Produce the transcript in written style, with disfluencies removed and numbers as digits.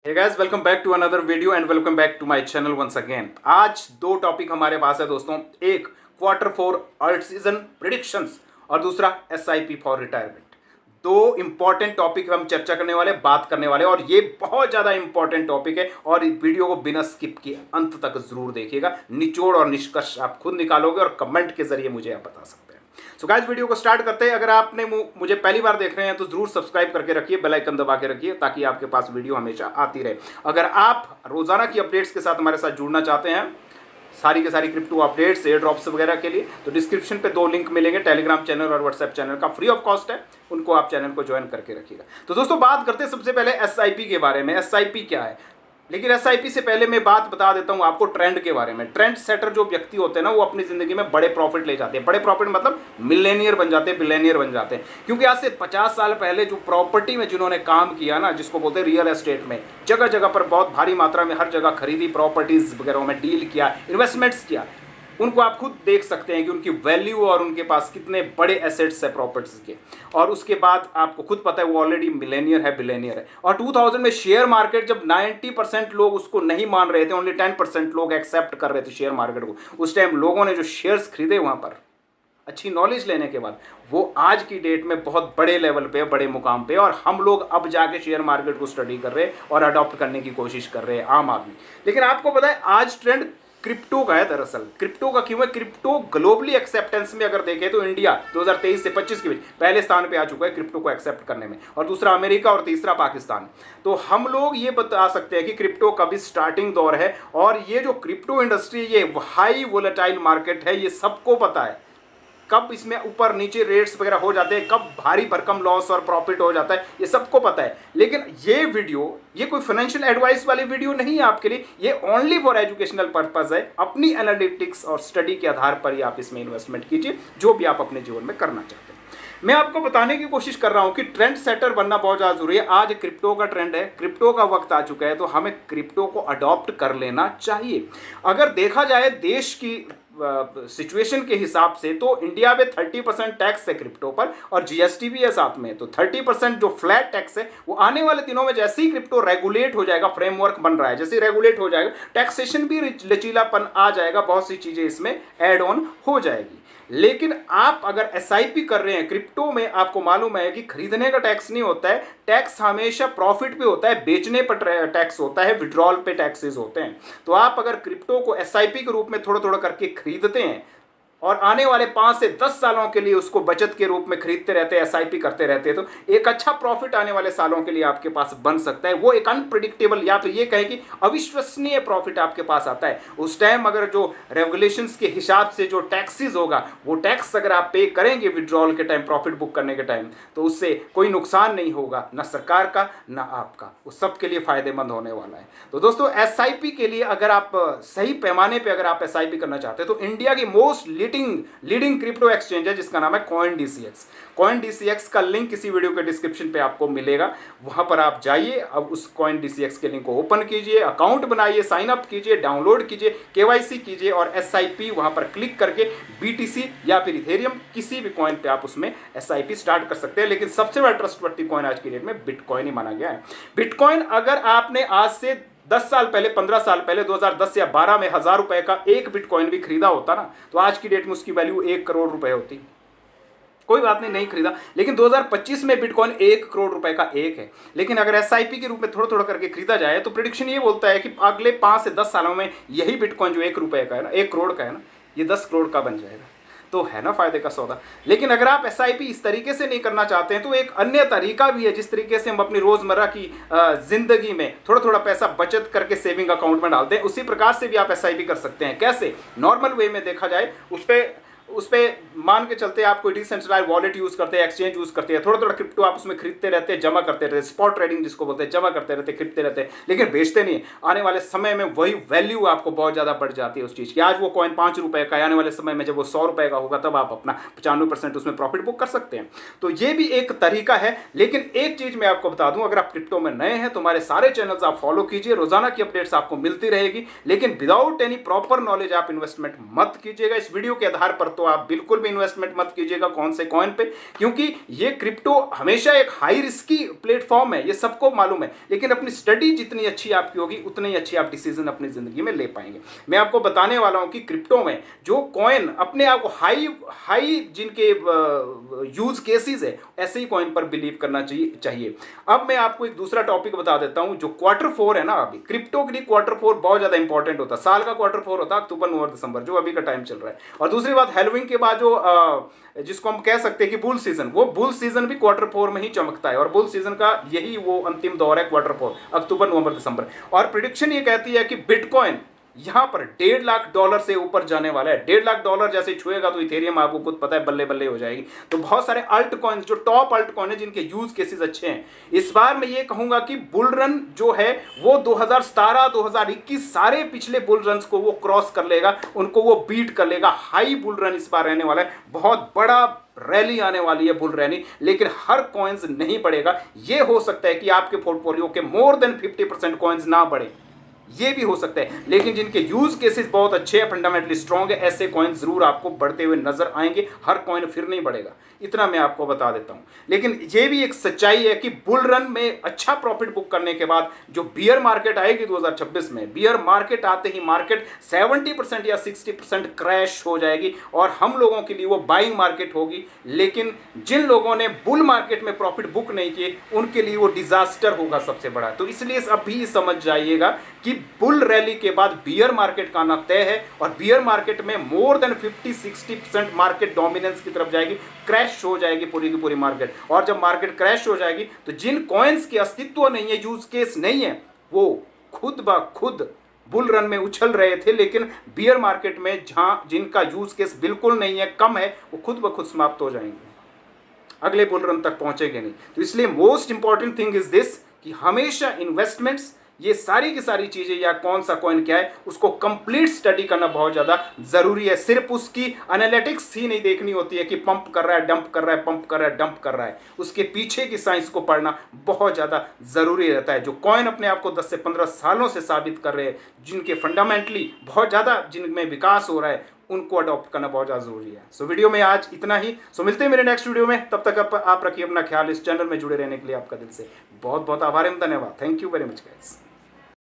Hey guys, welcome back to another video and welcome back to my channel once again. आज दो topic हमारे पास है दोस्तों। एक क्वार्टर फोर अर्थ सीजन प्रिडिक्शंस और दूसरा एसआईपी फॉर रिटायरमेंट। दो इंपॉर्टेंट टॉपिक हम चर्चा करने वाले, बात करने वाले, और ये बहुत ज़्यादा इंपॉर्टेंट टॉपिक है और इस वीडियो को बिना स्किप किए अंत तक जरूर देखिएगा। निचोड़ और निष्कर्ष आप खुद निकालोगे और कमेंट के जरिए मुझे आप बता सकते हैं। सो गाइस, वीडियो को स्टार्ट करते हैं। अगर आपने मुझे पहली बार देख रहे हैं तो जरूर सब्सक्राइब करके रखिए, बेल आइकन दबा के रखिए ताकि आपके पास वीडियो हमेशा आती रहे। अगर आप रोजाना की अपडेट्स के साथ हमारे साथ जुड़ना चाहते हैं, सारी के सारी क्रिप्टो अपडेट्स, एयर ड्रॉप्स वगैरह के लिए, तो डिस्क्रिप्शन पे दो लिंक मिलेंगे, टेलीग्राम चैनल और व्हाट्सएप चैनल का, फ्री ऑफ कॉस्ट है। उनको आप चैनल को ज्वाइन करके रखिएगा। तो दोस्तों, बात करते हैं सबसे पहले एसआईपी के बारे में। एसआईपी क्या है? लेकिन एसआईपी से पहले मैं बात बता देता हूं आपको ट्रेंड के बारे में। ट्रेंड सेटर जो व्यक्ति होते हैं ना, वो अपनी जिंदगी में बड़े प्रॉफिट ले जाते हैं। बड़े प्रॉफिट मतलब मिलेनियर बन जाते हैं, बिलियनियर बन जाते हैं। क्योंकि आज से 50 साल पहले जो प्रॉपर्टी में जिन्होंने काम किया ना, जिसको बोलते हैं रियल एस्टेट में, जगह जगह पर बहुत भारी मात्रा में हर जगह खरीदी, प्रॉपर्टीज वगैरह में डील किया, इन्वेस्टमेंट्स किया, उनको आप खुद देख सकते हैं कि उनकी वैल्यू और उनके पास कितने बड़े एसेट्स है प्रॉपर्टीज के। और उसके बाद आपको खुद पता है वो ऑलरेडी मिलेनियर है, बिलियनियर है। और 2000 में शेयर मार्केट जब 90% लोग उसको नहीं मान रहे थे, ओनली 10% लोग एक्सेप्ट कर रहे थे शेयर मार्केट को, उस टाइम लोगों ने जो शेयर्स खरीदे वहां पर अच्छी नॉलेज लेने के बाद, वो आज की डेट में बहुत बड़े लेवल पे, बड़े मुकाम पे, और हम लोग अब जाके शेयर मार्केट को स्टडी कर रहे हैं और अडॉप्ट करने की कोशिश कर रहे हैं, आम आदमी। लेकिन आपको पता है आज ट्रेंड क्रिप्टो का है। दरअसल क्रिप्टो का क्यों है? क्रिप्टो ग्लोबली एक्सेप्टेंस में अगर देखें तो इंडिया 2023 से 25 के बीच पहले स्थान पे आ चुका है क्रिप्टो को एक्सेप्ट करने में, और दूसरा अमेरिका और तीसरा पाकिस्तान। तो हम लोग ये बता सकते हैं कि क्रिप्टो का भी स्टार्टिंग दौर है, और ये जो क्रिप्टो इंडस्ट्री, ये हाई वोलेटाइल मार्केट है, ये सबको पता है। कब इसमें ऊपर नीचे रेट्स वगैरह हो जाते हैं, कब भारी भरकम लॉस और प्रॉफिट हो जाता है, ये सबको पता है। लेकिन ये वीडियो, ये कोई फाइनेंशियल एडवाइस वाली वीडियो नहीं है आपके लिए, ये ओनली फॉर एजुकेशनल पर्पस है। अपनी एनालिटिक्स और स्टडी के आधार पर ही आप इसमें इन्वेस्टमेंट कीजिए, जो भी आप अपने जीवन में करना चाहते हैं। मैं आपको बताने की कोशिश कर रहा हूं कि ट्रेंड सेटर बनना बहुत ज़्यादा जरूरी है। आज क्रिप्टो का ट्रेंड है, क्रिप्टो का वक्त आ चुका है, तो हमें क्रिप्टो को अडॉप्ट कर लेना चाहिए। अगर देखा जाए देश की सिचुएशन के हिसाब से, तो इंडिया में 30% टैक्स है क्रिप्टो पर, और जीएसटी भी है साथ में। तो 30% जो फ्लैट टैक्स है, वो आने वाले दिनों में जैसे ही क्रिप्टो रेगुलेट हो जाएगा, फ्रेमवर्क बन रहा है, जैसे ही रेगुलेट हो जाएगा, टैक्सेशन भी लचीलापन आ जाएगा, बहुत सी चीजें इसमें ऐड ऑन हो जाएगी। लेकिन आप अगर एसआईपी कर रहे हैं क्रिप्टो में, आपको मालूम है कि खरीदने का टैक्स नहीं होता है, टैक्स हमेशा प्रॉफिट पे होता है, बेचने पर टैक्स होता है, विड्रॉल पे टैक्सेस होते हैं। तो आप अगर क्रिप्टो को एसआईपी के रूप में थोड़ा थोड़ा करके खरीदते हैं और आने वाले 5 से 10 सालों के लिए उसको बचत के रूप में खरीदते रहते हैं, एसआईपी करते रहते हैं, तो एक अच्छा प्रॉफिट आने वाले सालों के लिए आपके पास बन सकता है। वो एक अनप्रिडिक्टेबल, या फिर ये कहें कि अविश्वसनीय प्रॉफिट आपके पास आता है। उस टाइम अगर जो रेगुलेशंस के हिसाब से जो टैक्सेस होगा, वो टैक्स अगर आप पे करेंगे विड्रॉल के टाइम, प्रॉफिट बुक करने के टाइम, तो उससे कोई नुकसान नहीं होगा, ना सरकार का ना आपका, वो सबके लिए फायदेमंद होने वाला है। तो दोस्तों, एसआईपी के लिए अगर आप सही पैमाने पर अगर आप एसआईपी करना चाहते हैं, तो इंडिया की मोस्ट लीडिंग क्रिप्टो एक्सचेंज है जिसका नाम है CoinDCX। CoinDCX का लिंक इसी वीडियो के डिस्क्रिप्शन पे आपको मिलेगा, वहां पर आप जाइए। अब उस CoinDCX के लिंक को ओपन कीजिए, अकाउंट बनाइए, साइन अप कीजिए, डाउनलोड कीजिए, केवाईसी कीजिए, और एसआईपी वहां पर क्लिक करके बीटीसी या फिर इथेरियम, किसी भी कॉइन पे आप उसमें एसआईपी स्टार्ट कर सकते हैं। लेकिन सबसे बड़ा ट्रस्टवर्दी कॉइन आज की डेट में बिटकॉइन ही माना गया है। बिटकॉइन अगर आपने आज से 10 साल पहले, 15 साल पहले, 2010 या 12 में 1000 रुपए का एक बिटकॉइन भी खरीदा होता ना, तो आज की डेट में उसकी वैल्यू 1 करोड़ रुपए होती। कोई बात नहीं, नहीं खरीदा, लेकिन 2025 में बिटकॉइन 1 करोड़ रुपए का एक है। लेकिन अगर एसआईपी के रूप में थोड़ा थोड़ा करके खरीदा जाए, तो प्रिडिक्शन ये बोलता है कि अगले 5 से 10 सालों में यही बिटकॉइन जो 1 रुपए का है ना, 1 करोड़ का है ना, ये 10 करोड़ का बन जाएगा। तो है ना फायदे का सौदा। लेकिन अगर आप एसआईपी इस तरीके से नहीं करना चाहते हैं, तो एक अन्य तरीका भी है जिस तरीके से हम अपनी रोजमर्रा की जिंदगी में थोड़ा थोड़ा पैसा बचत करके सेविंग अकाउंट में डालते हैं, उसी प्रकार से भी आप एसआईपी कर सकते हैं। कैसे? नॉर्मल वे में देखा जाए, उस पे मान के चलते आप कोई डिसेंट्रलाइज्ड वॉलेट यूज करते हैं, एक्सचेंज यूज करते हैं, थोड़ा थोड़ा क्रिप्टो आप उसमें खरीदते रहते हैं, जमा करते रहते हैं, स्पॉट ट्रेडिंग जिसको बोलते हैं, जमा करते रहते हैं, खरीदते रहते हैं, लेकिन बेचते नहीं। आने वाले समय में वही वैल्यू आपको बहुत ज्यादा बढ़ जाती है उस चीज की। आज वो कॉइन 5 रुपए का है, आने वाले समय में जब वो 100 रुपए का होगा, तब आप अपना 95% उसमें प्रॉफिट बुक कर सकते हैं। तो ये भी एक तरीका है। लेकिन एक चीज मैं आपको बता दूं, अगर आप क्रिप्टो में नए हैं तो हमारे सारे चैनल्स आप फॉलो कीजिए, रोजाना की अपडेट्स आपको मिलती रहेगी, लेकिन विदाउट एनी प्रॉपर नॉलेज आप इन्वेस्टमेंट मत कीजिएगा। इस वीडियो के आधार पर तो आप बिल्कुल भी इन्वेस्टमेंट मत कीजिएगा कौन से कॉइन पे, क्योंकि ये क्रिप्टो हमेशा एक हाई रिस्की प्लेटफॉर्म है, ये सबको मालूम है। लेकिन अपनी स्टडी जितनी अच्छी आपकी होगी उतनी ही अच्छी आप डिसीजन अपनी जिंदगी में ले पाएंगे। मैं आपको बताने वाला हूं कि क्रिप्टो में जो कॉइन अपने आप को हाई जिनके यूज केसेस है, ऐसे ही कॉइन पर बिलीव करना चाहिए। अब मैं आपको एक दूसरा टॉपिक बता देता हूं। जो Q4 है ना, अभी क्रिप्टो के लिए Q4 बहुत ज्यादा इंपॉर्टेंट होता है। साल का Q4 होता है अक्टूबर, नवंबर, दिसंबर, जो अभी का टाइम चल रहा है। और दूसरी बात, हैलोवीन के बाद जो जिसको हम कह सकते हैं कि बुल सीजन, वो बुल सीजन भी Q4 में ही चमकता है। और बुल सीजन का यही वो अंतिम दौर है, Q4, अक्टूबर, नवंबर, दिसंबर। और प्रिडिक्शन ये कहती है कि बिटकॉइन यहां पर $1.5 लाख से ऊपर जाने वाला है। $1.5 लाख जैसे छुएगा तो इथेरियम आपको खुद पता है बल्ले बल्ले हो जाएगी। तो बहुत सारे अल्ट कॉइन, जो टॉप अल्ट कॉइन है, जिनके यूज केसेस अच्छे हैं, इस बार मैं ये कहूंगा कि बुल रन जो है वो 2017 2021 सारे पिछले बुल रन को वो क्रॉस कर लेगा, उनको वो बीट कर लेगा। हाई बुल रन इस बार रहने वाला है, बहुत बड़ा रैली आने वाली है, बुल रैली। लेकिन हर कॉइन्स नहीं बढ़ेगा। ये हो सकता है कि आपके पोर्टफोलियो के मोर देन 50% कॉइन्स ना बढ़े, ये भी हो सकता है। लेकिन जिनके यूज केसेस बहुत अच्छे हैं, फंडामेंटली स्ट्रांग है, ऐसे कॉइन जरूर आपको बढ़ते हुए नजर आएंगे। हर कॉइन फिर नहीं बढ़ेगा, इतना मैं आपको बता देता हूं। लेकिन ये भी एक सच्चाई है कि बुल रन में अच्छा प्रॉफिट बुक करने के बाद जो बियर मार्केट आएगी 2026 में, बियर मार्केट आते ही मार्केट 70% या 60% क्रैश हो जाएगी और हम लोगों के लिए वो बाइंग मार्केट होगी। लेकिन जिन लोगों ने बुल मार्केट में प्रॉफिट बुक नहीं किए, उनके लिए वो डिजास्टर होगा सबसे बड़ा। तो इसलिए अभी समझ जाइएगा कि बुल रैली के बाद बियर मार्केट का आना तय है। और बियर मार्केट में मोर देन 50-60% मार्केट डोमिनेंस की तरफ जाएगी, क्रैश हो जाएगी पूरी की पूरी मार्केट। और जब मार्केट क्रैश हो जाएगी तो जिन कॉइन्स के अस्तित्व नहीं है, यूज केस नहीं है, वो खुद ब खुद बुल रन में उछल रहे थे, लेकिन बियर मार्केट में जहां जिनका यूज केस बिल्कुल नहीं है, कम है, वो खुद ब खुद समाप्त हो जाएंगे, अगले बुल रन तक पहुंचेंगे नहीं। तो इसलिए most important thing is this कि हमेशा इन्वेस्टमेंट्स, ये सारी की सारी चीजें या कौन सा कॉइन क्या है, उसको कंप्लीट स्टडी करना बहुत ज्यादा जरूरी है। सिर्फ उसकी एनालिटिक्स ही नहीं देखनी होती है कि पंप कर रहा है, डंप कर रहा है, पंप कर रहा है, डंप कर रहा है। उसके पीछे की साइंस को पढ़ना बहुत ज्यादा जरूरी रहता है। जो कॉइन अपने आप को 10 से 15 सालों से साबित कर रहे हैं, जिनके फंडामेंटली बहुत ज्यादा जिनमें विकास हो रहा है, उनको अडॉप्ट करना बहुत ज़्यादा जरूरी है। सो वीडियो में आज इतना ही। सो मिलते हैं मेरे नेक्स्ट वीडियो में। तब तक आप रखिए अपना ख्याल। इस चैनल में जुड़े रहने के लिए आपका दिल से बहुत बहुत आभार एवं धन्यवाद। Thank you very much guys.